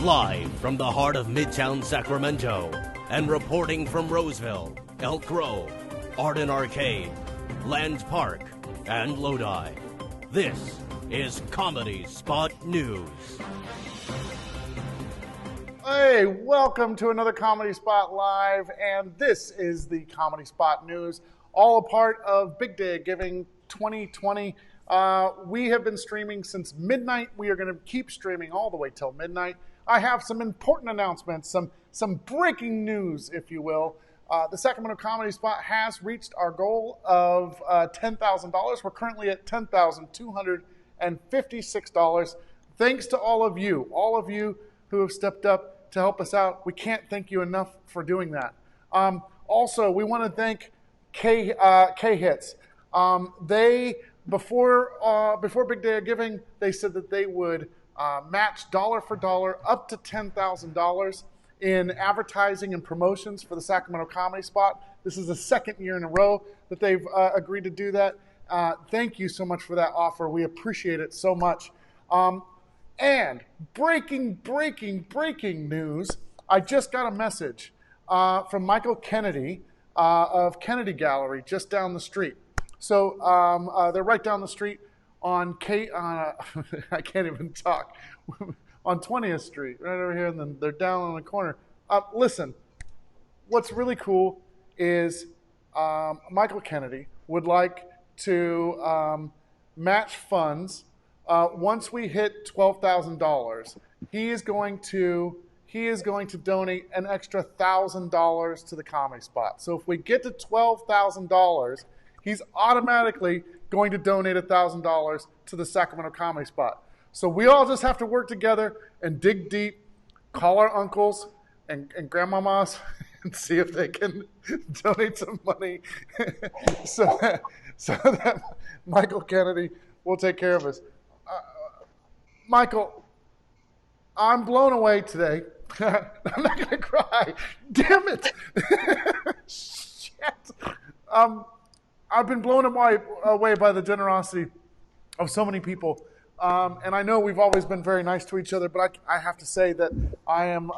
Live from the heart of Midtown Sacramento and reporting from Roseville, Elk Grove, Arden Arcade, Land Park, and Lodi. This is Comedy Spot News. Hey, welcome to another Comedy Spot Live, and this is the Comedy Spot News, all a part of Big Day of Giving 2020. We have been streaming since midnight. We are going to keep streaming all the way till midnight. I have some important announcements, some breaking news, if you will. The Sacramento Comedy Spot has reached our goal of $10,000. We're currently at $10,256. Thanks to all of you who have stepped up to help us out. We can't thank you enough for doing that. Also, we want to thank K-Hits. They before Big Day of Giving, they said that they would match dollar for dollar up to $10,000 in advertising and promotions for the Sacramento Comedy Spot. This is the second year in a row that they've agreed to do that. Thank you so much for that offer. We appreciate it so much. And breaking news, I just got a message from Michael Kennedy of Kennedy Gallery just down the street. So they're right down the street on I can't even talk, on 20th Street, right over here, and then they're down on the corner. Listen, what's really cool is Michael Kennedy would like to match funds. Once we hit $12,000, he is going to donate an extra $1,000 to the Comedy Spot. So if we get to $12,000, he's automatically going to donate $1,000 to the Sacramento Comedy Spot. So we all just have to work together and dig deep, call our uncles and grandmamas and see if they can donate some money so that Michael Kennedy will take care of us. Michael, I'm blown away today. I'm not going to cry. Damn it. Shit. I've been blown away by the generosity of so many people. And I know we've always been very nice to each other, but I have to say that I am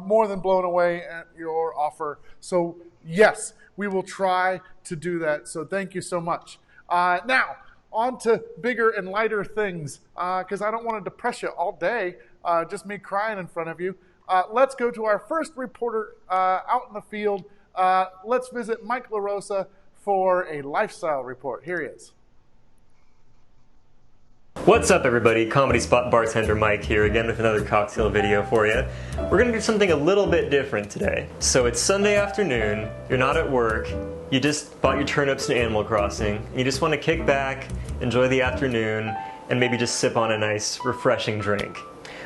more than blown away at your offer. So, yes, we will try to do that. So thank you so much. Now, on to bigger and lighter things, because I don't want to depress you all day, just me crying in front of you. Let's go to our first reporter out in the field. Let's visit Mike LaRosa for a lifestyle report. Here he is. What's up, everybody? Comedy Spot bartender Mike here again with another cocktail video for you. We're going to do something a little bit different today. So it's Sunday afternoon, you're not at work, you just bought your turnips in Animal Crossing, and you just want to kick back, enjoy the afternoon, and maybe just sip on a nice, refreshing drink.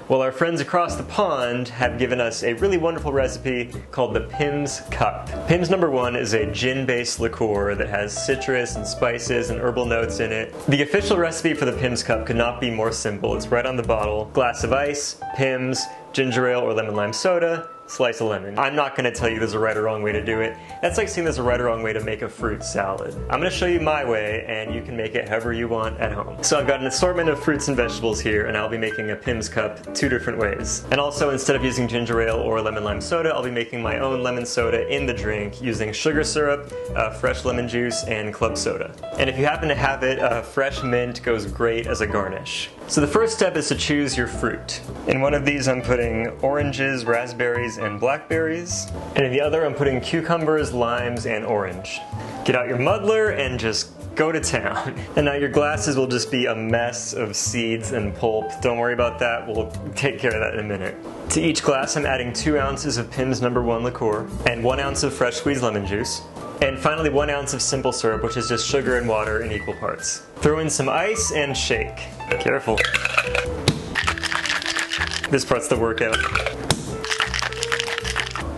Well, our friends across the pond have given us a really wonderful recipe called the Pimm's Cup. Pimm's number 1 is a gin-based liqueur that has citrus and spices and herbal notes in it. The official recipe for the Pimm's Cup could not be more simple. It's right on the bottle. Glass of ice, Pimm's, ginger ale or lemon lime soda, slice of lemon. I'm not going to tell you there's a right or wrong way to do it. That's like saying there's a right or wrong way to make a fruit salad. I'm going to show you my way, and you can make it however you want at home. So I've got an assortment of fruits and vegetables here, and I'll be making a Pimm's Cup 2 different ways. And also, instead of using ginger ale or lemon lime soda, I'll be making my own lemon soda in the drink using sugar syrup, fresh lemon juice, and club soda. And if you happen to have it, fresh mint goes great as a garnish. So the first step is to choose your fruit. In one of these I'm putting oranges, raspberries, and blackberries. And in the other I'm putting cucumbers, limes, and orange. Get out your muddler and just go to town. And now your glasses will just be a mess of seeds and pulp. Don't worry about that, we'll take care of that in a minute. To each glass I'm adding 2 ounces of Pimm's number 1 liqueur and 1 ounce of fresh squeezed lemon juice. And finally 1 ounce of simple syrup, which is just sugar and water in equal parts. Throw in some ice and shake. Careful. This part's the workout.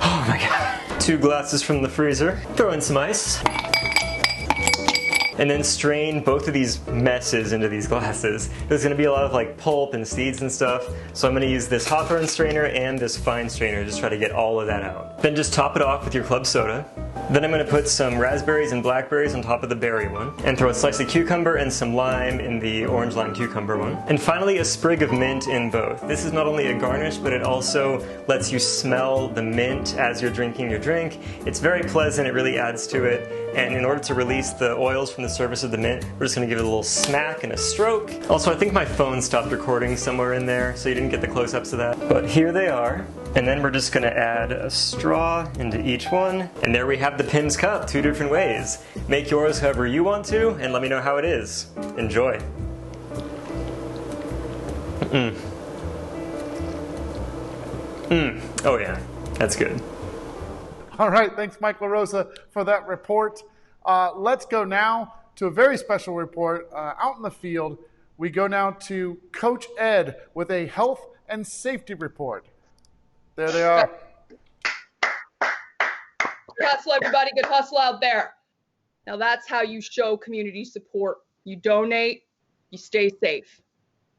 Oh my god. 2 glasses from the freezer. Throw in some ice. and then strain both of these messes into these glasses. There's going to be a lot of like pulp and seeds and stuff, so I'm going to use this Hawthorne strainer and this fine strainer to just try to get all of that out. Then just top it off with your club soda. Then I'm going to put some raspberries and blackberries on top of the berry one, and throw a slice of cucumber and some lime in the orange lime cucumber one. And finally a sprig of mint in both. This is not only a garnish, but it also lets you smell the mint as you're drinking your drink. It's very pleasant, it really adds to it. And in order to release the oils from the surface of the mint, we're just going to give it a little smack and a stroke. Also, I think my phone stopped recording somewhere in there, so you didn't get the close-ups of that. But here they are. And then we're just going to add a straw into each one. And there we have the Pimm's Cup, 2 different ways. Make yours however you want to, and let me know how it is. Enjoy. Oh yeah, that's good. All right, thanks, Mike LaRosa, for that report. Let's go now to a very special report out in the field. We go now to Coach Ed with a health and safety report. There they are. Good hustle, everybody. Good hustle out there. Now that's how you show community support. You donate, you stay safe.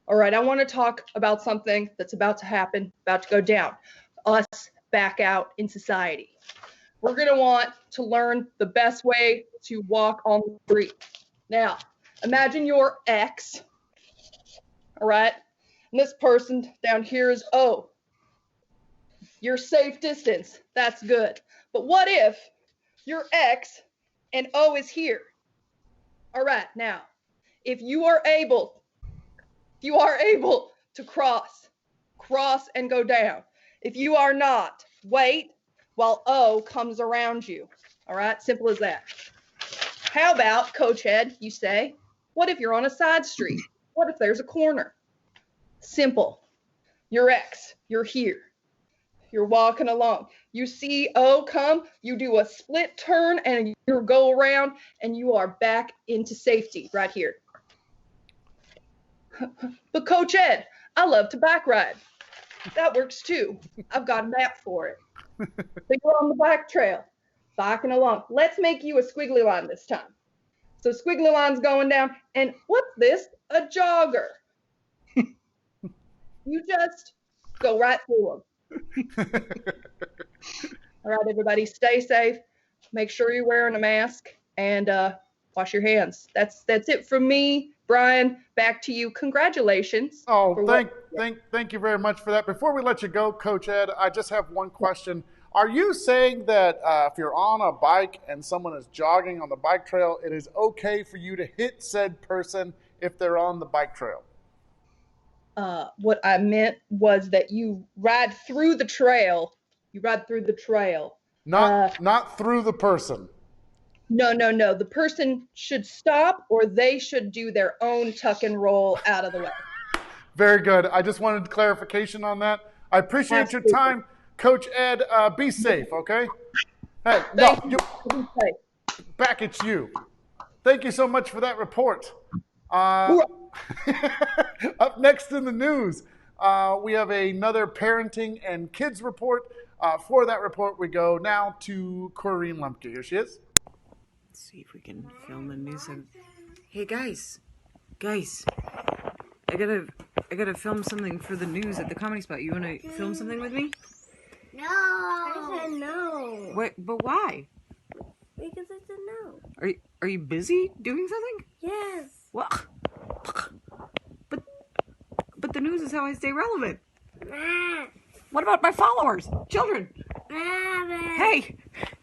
All right, I want to talk about something that's about to happen, about to go down. Us back out in society. We're going to want to learn the best way to walk on the street. Now, imagine your ex, all right? And this person down here is O. You're safe distance. That's good. But what if your ex and O is here? All right, now, if you are able to cross and go down. If you are not, wait while O comes around you. All right, simple as that. How about, Coach Ed, you say, what if you're on a side street? What if there's a corner? Simple. Your ex, you're here. You're walking along. You see O come, you do a split turn and you go around and you are back into safety right here. But Coach Ed, I love to bike ride. That works too. I've got a map for it. So you're on the bike trail, biking along. Let's make you a squiggly line this time. So squiggly line's going down, and what's this? A jogger. You just go right through them. All right, everybody, stay safe. Make sure you're wearing a mask, and wash your hands. That's it from me. Brian, back to you. Congratulations. Oh, thank you very much for that. Before we let you go, Coach Ed, I just have one question. Are you saying that if you're on a bike and someone is jogging on the bike trail, it is okay for you to hit said person if they're on the bike trail? What I meant was that you ride through the trail. Not through the person. No. The person should stop, or they should do their own tuck and roll out of the way. Very good. I just wanted clarification on that. I appreciate your time, Coach Ed. Be safe, okay? Hey, back at you. Thank you so much for that report. Up next in the news, we have another parenting and kids report. For that report, we go now to Corrine Lemke. Here she is. Let's see if we can film the news. Hey guys, I gotta film something for the news at the Comedy Spot. You wanna film something with me? No. I said no. Wait, but why? Because I said no. Are you busy doing something? Yes. Well, but the news is how I stay relevant. Ah. What about my followers, children? Ah, Hey,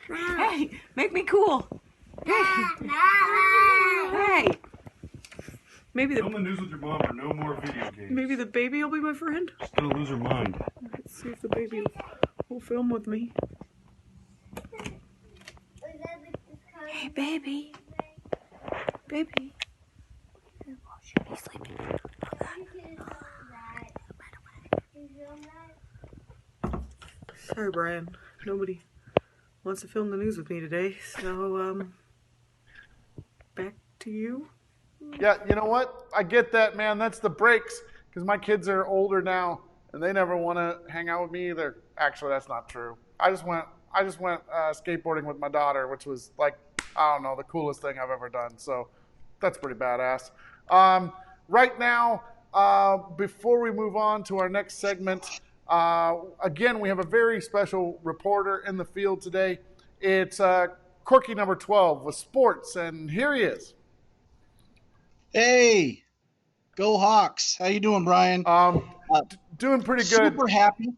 no. hey, make me cool. Hey. Maybe Film the news with your mom or no more video games. maybe the baby will be my friend. She's gonna lose her mind. Let's see if the baby will film with me. Hey, baby. Baby. Oh, she's sleeping. Sorry, Brian. Nobody wants to film the news with me today, so, back to you. Yeah, you know what? I get that, man. That's the breaks, because my kids are older now, and they never want to hang out with me either. Actually, that's not true. I just went skateboarding with my daughter, which was like, I don't know, the coolest thing I've ever done. So That's pretty badass. Right now, before we move on to our next segment, again, we have a very special reporter in the field today. It's Corky number 12 with sports, and here he is. Hey, go Hawks. How you doing, Brian? Doing pretty good. Super happy.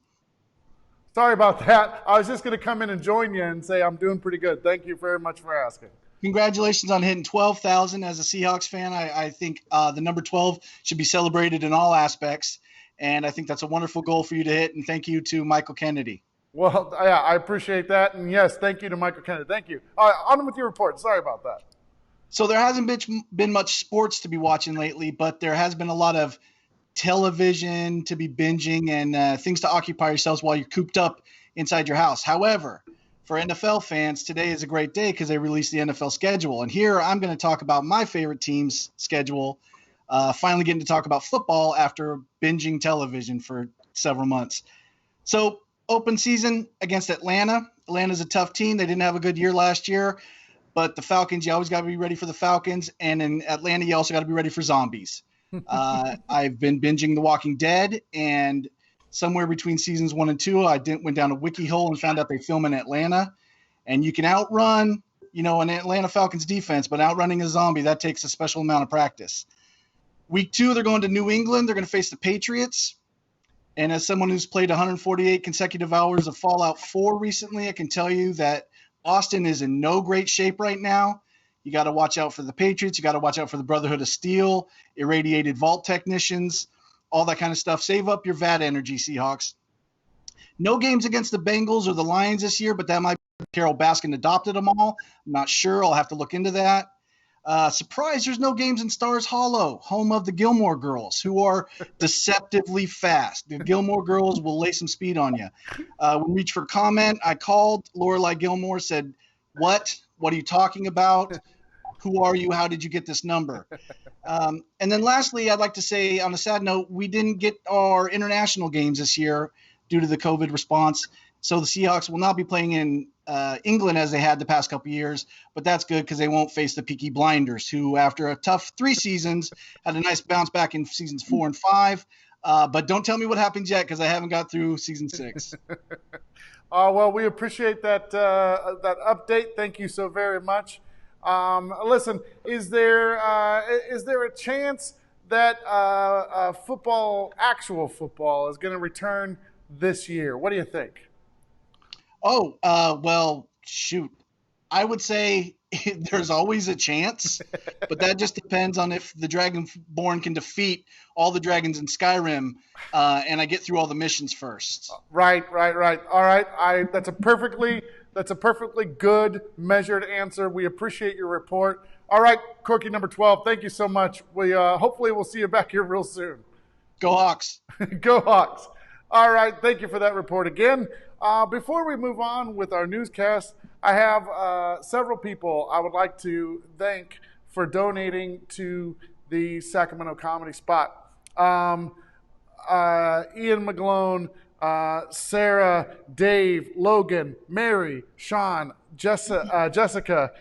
Sorry about that. I was just going to come in and join you and say I'm doing pretty good. Thank you very much for asking. Congratulations on hitting 12,000 as a Seahawks fan. I think the number 12 should be celebrated in all aspects, and I think that's a wonderful goal for you to hit, and thank you to Michael Kennedy. Well, yeah, I appreciate that, and yes, thank you to Michael Kennedy. Thank you. On with your report. Sorry about that. So there hasn't been much sports to be watching lately, but there has been a lot of television to be binging and things to occupy yourselves while you're cooped up inside your house. However, for NFL fans, today is a great day because they released the NFL schedule. And here I'm going to talk about my favorite team's schedule, finally getting to talk about football after binging television for several months. So open season against Atlanta. Atlanta's a tough team. They didn't have a good year last year. But the Falcons, you always got to be ready for the Falcons. And in Atlanta, you also got to be ready for zombies. I've been binging The Walking Dead. And somewhere between seasons 1 and 2, I went down a wiki hole and found out they film in Atlanta. And you can outrun, an Atlanta Falcons defense. But outrunning a zombie, that takes a special amount of practice. Week 2, they're going to New England. They're going to face the Patriots. And as someone who's played 148 consecutive hours of Fallout 4 recently, I can tell you that Austin is in no great shape right now. You got to watch out for the Patriots. You got to watch out for the Brotherhood of Steel, irradiated vault technicians, all that kind of stuff. Save up your VAT energy, Seahawks. No games against the Bengals or the Lions this year, but that might be Carol Baskin adopted them all. I'm not sure. I'll have to look into that. Surprise, there's no games in Stars Hollow, home of the Gilmore Girls, who are deceptively fast. The Gilmore Girls will lay some speed on you. When reach for comment, I called. Lorelai Gilmore said, What are you talking about? Who are you? How did you get this number? And then lastly, I'd like to say on a sad note, we didn't get our international games this year due to the COVID response. So the Seahawks will not be playing in England as they had the past couple of years, but that's good because they won't face the Peaky Blinders, who after a tough 3 seasons had a nice bounce back in seasons 4 and 5. But don't tell me what happens yet because I haven't got through season 6. Well, we appreciate that update. Thank you so very much. Listen, is there a chance that actual football, is going to return this year? What do you think? Well, shoot. I would say there's always a chance, but that just depends on if the Dragonborn can defeat all the dragons in Skyrim, and I get through all the missions first. Right. All right. That's a perfectly good, measured answer. We appreciate your report. All right, Corky number 12, thank you so much. We hopefully we'll see you back here real soon. Go Hawks. Go Hawks. All right, thank you for that report again. Before we move on with our newscast, I have several people I would like to thank for donating to the Sacramento Comedy Spot. Ian McGlone, Sarah, Dave, Logan, Mary, Sean, Jessica,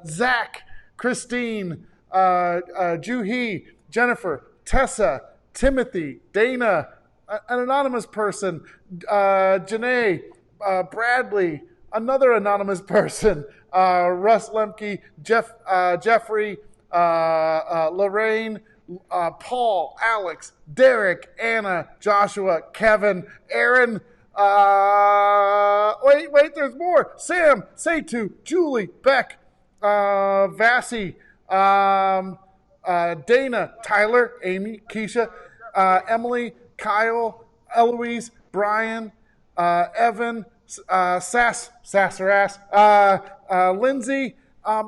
Zach, Christine, Juhi, Jennifer, Tessa, Timothy, Dana, an anonymous person, Janae, Bradley, another anonymous person, Russ Lemke, Jeffrey, Lorraine, Paul, Alex, Derek, Anna, Joshua, Kevin, Aaron, wait, there's more. Sam, Seitu, Julie, Beck, Vassie, Dana, Tyler, Amy, Keisha, Emily, Kyle, Eloise, Brian, Evan, Sassaras, Lindsay,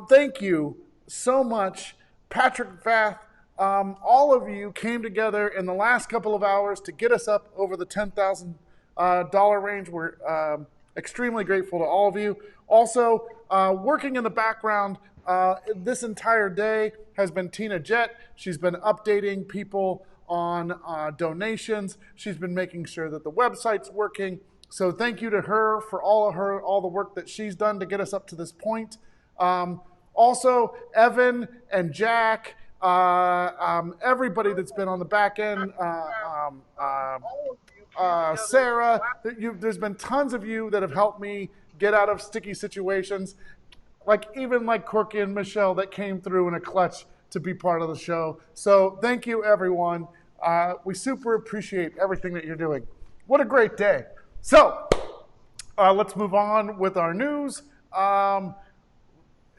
thank you so much. Patrick Vath, all of you came together in the last couple of hours to get us up over the $10,000 range. We're extremely grateful to all of you. Also, working in the background this entire day has been Tina Jett. She's been updating people on donations. She's been making sure that the website's working. So thank you to her for all the work that she's done to get us up to this point. Also, Evan and Jack, everybody that's been on the back end, Sarah, there's been tons of you that have helped me get out of sticky situations, even like Corky and Michelle that came through in a clutch to be part of the show. So thank you, everyone. We super appreciate everything that you're doing. What a great day. So let's move on with our news.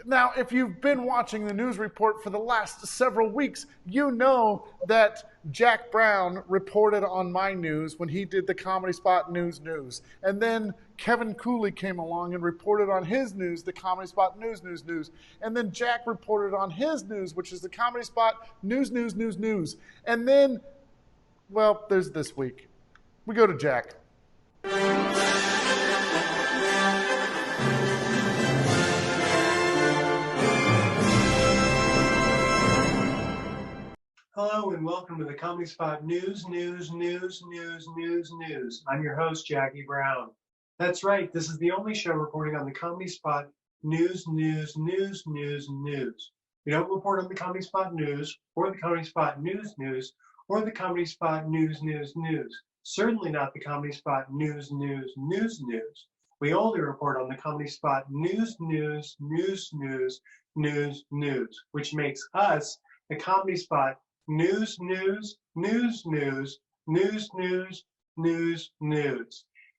Now, if you've been watching the news report for the last several weeks, you know that Jack Brown reported on my news when he did the Comedy Spot News. And then Kevin Cooley came along and reported on his news, the Comedy Spot News. And then Jack reported on his news, which is the Comedy Spot News. And then, well, there's this week. We go to Jack. Hello and welcome to the Comedy Spot News. I'm your host, Jackie Brown. That's right, this is the only show reporting on the Comedy Spot News. We don't report on the Comedy Spot News, or the Comedy Spot News, or the Comedy Spot News. Certainly not the Comedy Spot News. We only report on the Comedy Spot News, which makes us the Comedy Spot News.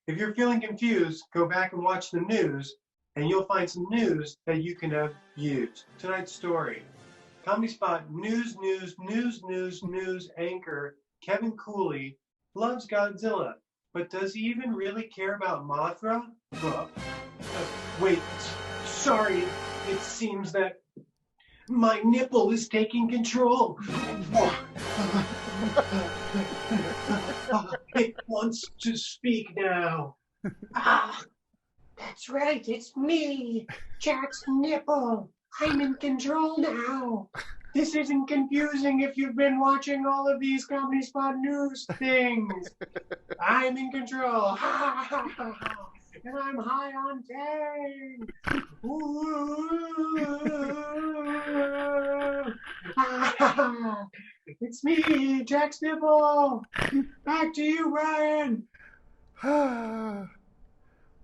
If you're feeling confused, go back and watch the news, and you'll find some news that you can have used. Tonight's story. Comedy Spot News anchor Kevin Cooley loves Godzilla, but does he even really care about Mothra? Wait, sorry, it seems that my nipple is taking control. It wants to speak now. That's right, it's me, Jack's nipple. I'm in control now. This isn't confusing if you've been watching all of these Comedy Spot News things. I'm in control. And I'm high on tang. It's me, Jack Nipple. Back to you, Ryan.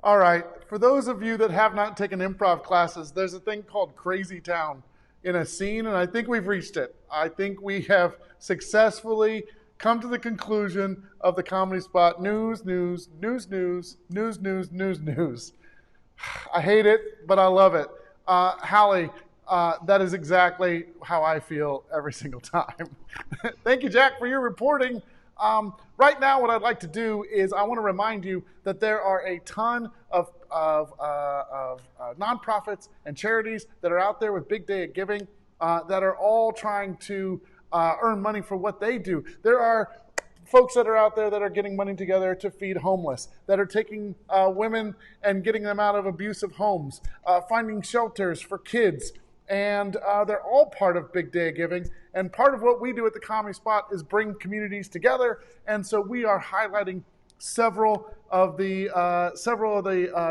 All right. For those of you that have not taken improv classes, there's a thing called Crazy Town in a scene, and I think we've reached it. I think we have successfully come to the conclusion of the Comedy Spot News. I hate it, but I love it. Hallie, that is exactly how I feel every single time. Thank you, Jack, for your reporting. Right now, what I'd like to do is I want to remind you that there are a ton of nonprofits and charities that are out there with Big Day of Giving that are all trying to earn money for what they do. There are folks that are out there that are getting money together to feed homeless, that are taking women and getting them out of abusive homes, finding shelters for kids. And they're all part of Big Day of Giving. And part of what we do at the Comedy Spot is bring communities together. And so we are highlighting several of the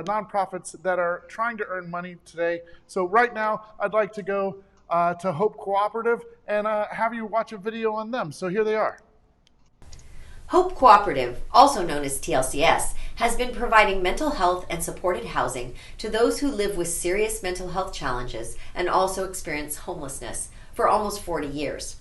nonprofits that are trying to earn money today. So right now, I'd like to go to Hope Cooperative and have you watch a video on them. So here they are. Hope Cooperative, also known as TLCS, has been providing mental health and supported housing to those who live with serious mental health challenges and also experience homelessness for almost 40 years.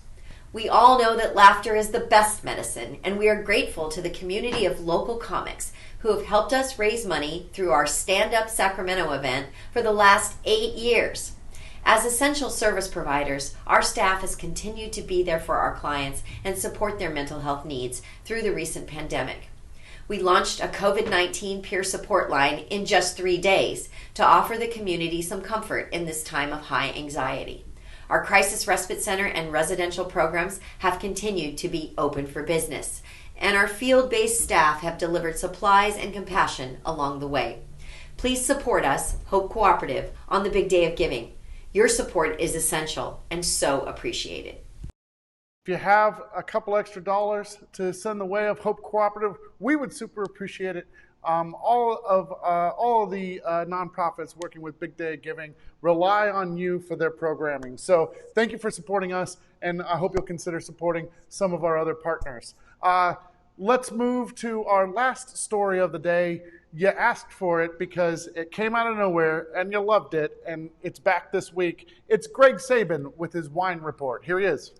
We all know that laughter is the best medicine, and we are grateful to the community of local comics who have helped us raise money through our Stand Up Sacramento event for the last 8 years. As essential service providers, our staff has continued to be there for our clients and support their mental health needs through the recent pandemic. We launched a COVID-19 peer support line in just 3 days to offer the community some comfort in this time of high anxiety. Our crisis respite center and residential programs have continued to be open for business, and our field-based staff have delivered supplies and compassion along the way. Please support us, Hope Cooperative, on the Big Day of Giving. Your support is essential and so appreciated. If you have a couple extra dollars to send the way of Hope Cooperative, we would super appreciate it. All of the nonprofits working with Big Day Giving rely on you for their programming. So thank you for supporting us, and I hope you'll consider supporting some of our other partners. Let's move to our last story of the day. You asked for it because it came out of nowhere, and you loved it, and it's back this week. It's Greg Sabin with his wine report. Here he is.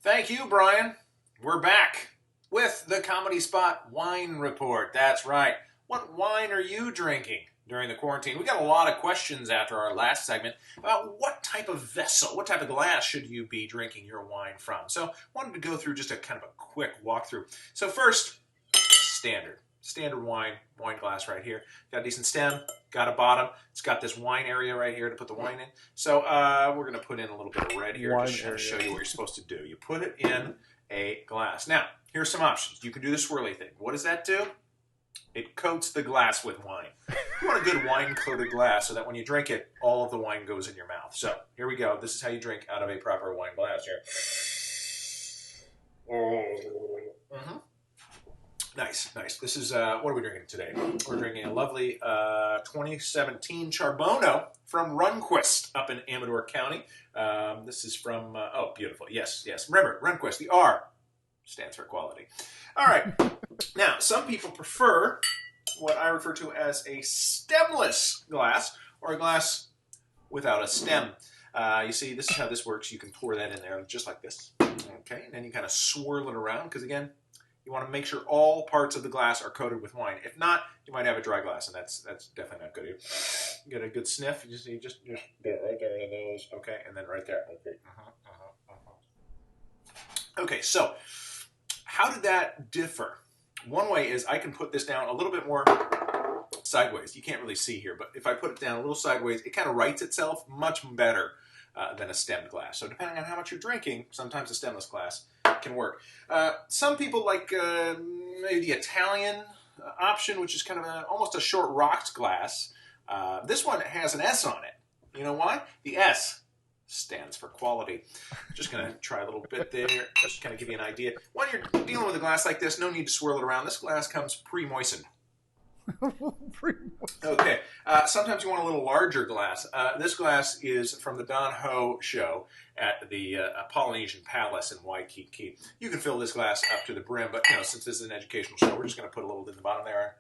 Thank you, Brian. We're back with the Comedy Spot Wine Report. That's right. What wine are you drinking during the quarantine? We got a lot of questions after our last segment about what type of vessel, what type of glass should you be drinking your wine from. So I wanted to go through just a kind of a quick walkthrough. So first, standard wine glass right here. Got a decent stem, got a bottom. It's got this wine area right here to put the wine in. So we're going to put in a little bit of red here just to show you what you're supposed to do. You put it in a glass. Now, here's some options. You can do the swirly thing. What does that do? It coats the glass with wine. You want a good wine-coated glass so that when you drink it, all of the wine goes in your mouth. So here we go. This is how you drink out of a proper wine glass here. Mm-hmm. Nice. This is, what are we drinking today? We're drinking a lovely 2017 Charbono from Runquist up in Amador County. This is from, oh, beautiful. Yes. Remember, Runquist, the R stands for quality. All right. Now, some people prefer what I refer to as a stemless glass, or a glass without a stem. You see, this is how this works. You can pour that in there just like this. Okay, and then you kind of swirl it around, because again, you want to make sure all parts of the glass are coated with wine. If not, you might have a dry glass, and that's definitely not good. You get a good sniff. You just get it right there in the nose. Okay, and then right there. Okay. Okay, so how did that differ? One way is I can put this down a little bit more sideways. You can't really see here, but if I put it down a little sideways, it kind of rights itself much better than a stemmed glass. So depending on how much you're drinking, sometimes a stemless glass can work. Some people like maybe the Italian option, which is kind of almost a short rocked glass. This one has an S on it. You know why? The S stands for quality. Just going to try a little bit there, just kind of give you an idea. When you're dealing with a glass like this, no need to swirl it around. This glass comes pre-moistened. Okay, sometimes you want a little larger glass. This glass is from the Don Ho show at the Polynesian Palace in Waikiki. You can fill this glass up to the brim, but since this is an educational show, we're just going to put a little in the bottom there.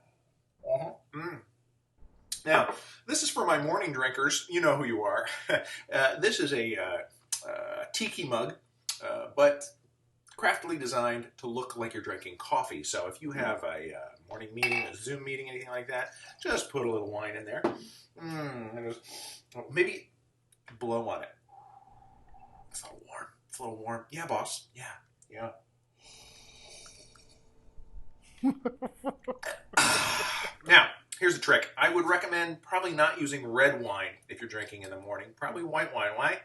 Now, this is for my morning drinkers. You know who you are. This is a tiki mug, but craftily designed to look like you're drinking coffee. So if you have a morning meeting, a Zoom meeting, anything like that, just put a little wine in there. Maybe blow on it. It's a little warm. It's a little warm. Yeah, boss. Yeah. Now, here's the trick. I would recommend probably not using red wine if you're drinking in the morning. Probably white wine. Why?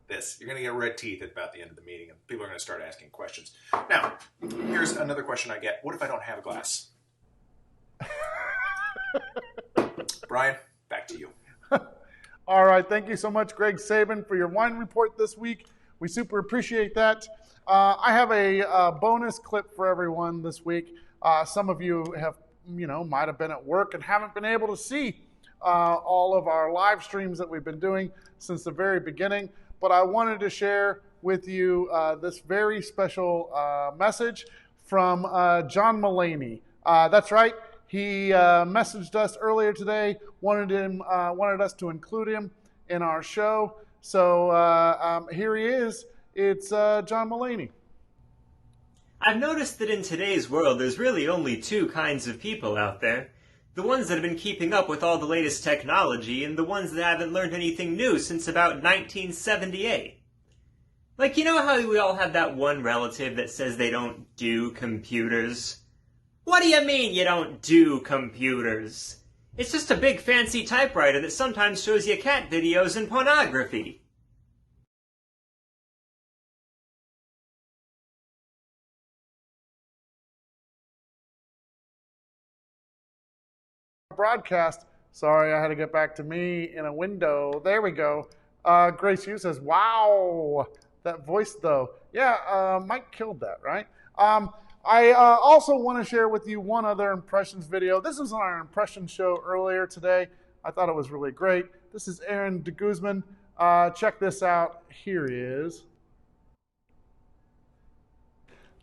This. You're going to get red teeth at about the end of the meeting, and people are going to start asking questions. Now, here's another question I get. What if I don't have a glass? Brian, back to you. All right. Thank you so much, Greg Sabin, for your wine report this week. We super appreciate that. I have a bonus clip for everyone this week. Some of you have, might have been at work and haven't been able to see all of our live streams that we've been doing since the very beginning. But I wanted to share with you this very special message from John Mulaney. That's right. He messaged us earlier today, wanted us to include him in our show. So here he is. It's John Mulaney. I've noticed that in today's world, there's really only two kinds of people out there. The ones that have been keeping up with all the latest technology, and the ones that haven't learned anything new since about 1978. Like, you know how we all have that one relative that says they don't do computers? What do you mean you don't do computers? It's just a big fancy typewriter that sometimes shows you cat videos and pornography. Broadcast. Sorry, I had to get back to me in a window. There we go. Grace Hughes says, wow, That voice, though. Yeah, Mike killed that, right? I also want to share with you one other impressions video. This was on our impression show earlier today. I thought it was really great. This is Aaron de Guzman. Check this out. Here he is.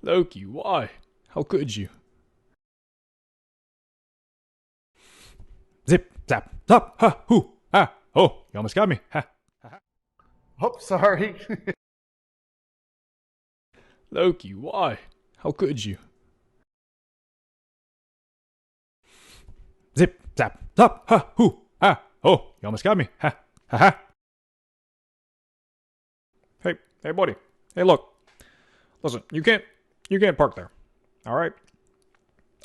Loki, why? How could you? Zip, zap, zap, ha, hoo, ah, oh, you almost got me. Ha, ha, ha. Oh, sorry. Loki, why? How could you? Zip, zap, zap, ha, hoo, ah, oh, you almost got me. Ha, ha, ha. Hey, buddy. Hey, look. Listen, you can't park there. All right.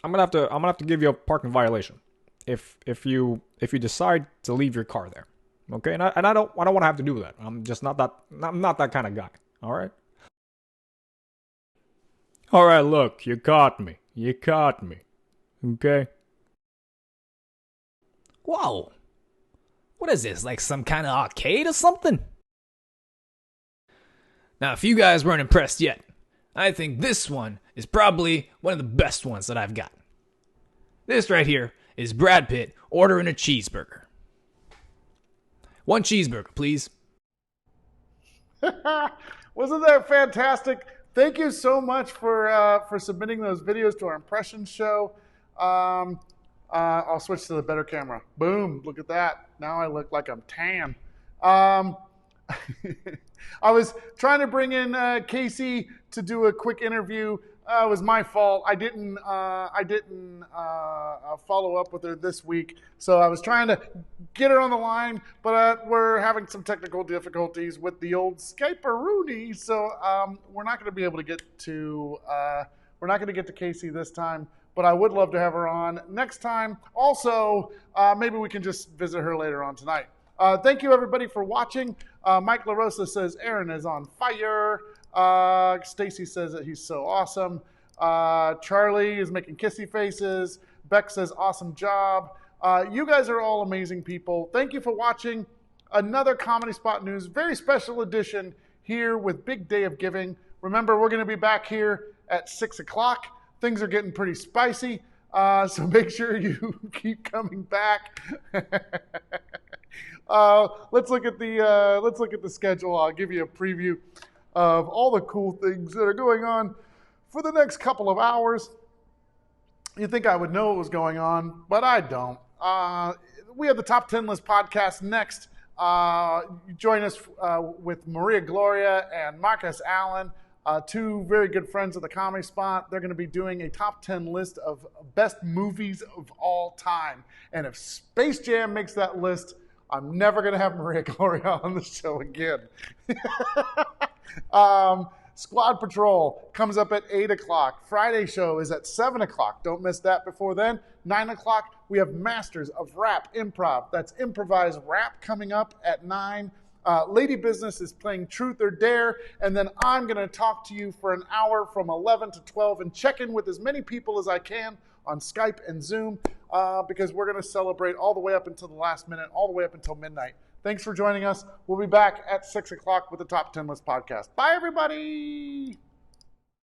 I'm gonna have to give you a parking violation if you decide to leave your car there. Okay, and I don't want to have to do that. I'm just not that kind of guy. All right. All right. Look, you caught me. Okay. Whoa. What is this? Like some kind of arcade or something? Now, if you guys weren't impressed yet, I think this one is probably one of the best ones that I've got. This right here is Brad Pitt ordering a cheeseburger. 1 cheeseburger, please. Wasn't that fantastic? Thank you so much for submitting those videos to our impression show. I'll switch to the better camera. Boom, look at that. Now I look like I'm tan. I was trying to bring in Casey to do a quick interview. It was my fault. I didn't follow up with her this week, so I was trying to get her on the line, but we're having some technical difficulties with the old Skype-a-rooney, so we're not going to be able to get to Casey this time. But I would love to have her on next time. Also, maybe we can just visit her later on tonight. Thank you, everybody, for watching. Mike LaRosa says Aaron is on fire. Stacy says that he's so awesome. Charlie is making kissy faces. Beck says awesome job. You guys are all amazing people. Thank you for watching another Comedy Spot News, very special edition here with Big Day of Giving. Remember, we're going to be back here at 6 o'clock. Things are getting pretty spicy, so make sure you keep coming back. Let's look at the schedule. I'll give you a preview of all the cool things that are going on for the next couple of hours. You'd think I would know what was going on, but I don't. We have the Top 10 List podcast next. Join us with Maria Gloria and Marcus Allen, 2 very good friends of the Comedy Spot. They're going to be doing a top 10 list of best movies of all time. And if Space Jam makes that list, I'm never going to have Maria Gloria on the show again. Squad Patrol comes up at 8 o'clock. Friday show is at 7 o'clock. Don't miss that before then. 9 o'clock, we have Masters of Rap Improv. That's improvised rap coming up at 9. Lady Business is playing Truth or Dare. And then I'm going to talk to you for an hour from 11 to 12 and check in with as many people as I can on Skype and Zoom because we're going to celebrate all the way up until the last minute, all the way up until midnight. Thanks for joining us. We'll be back at 6 o'clock with the Top 10 List podcast. Bye, everybody.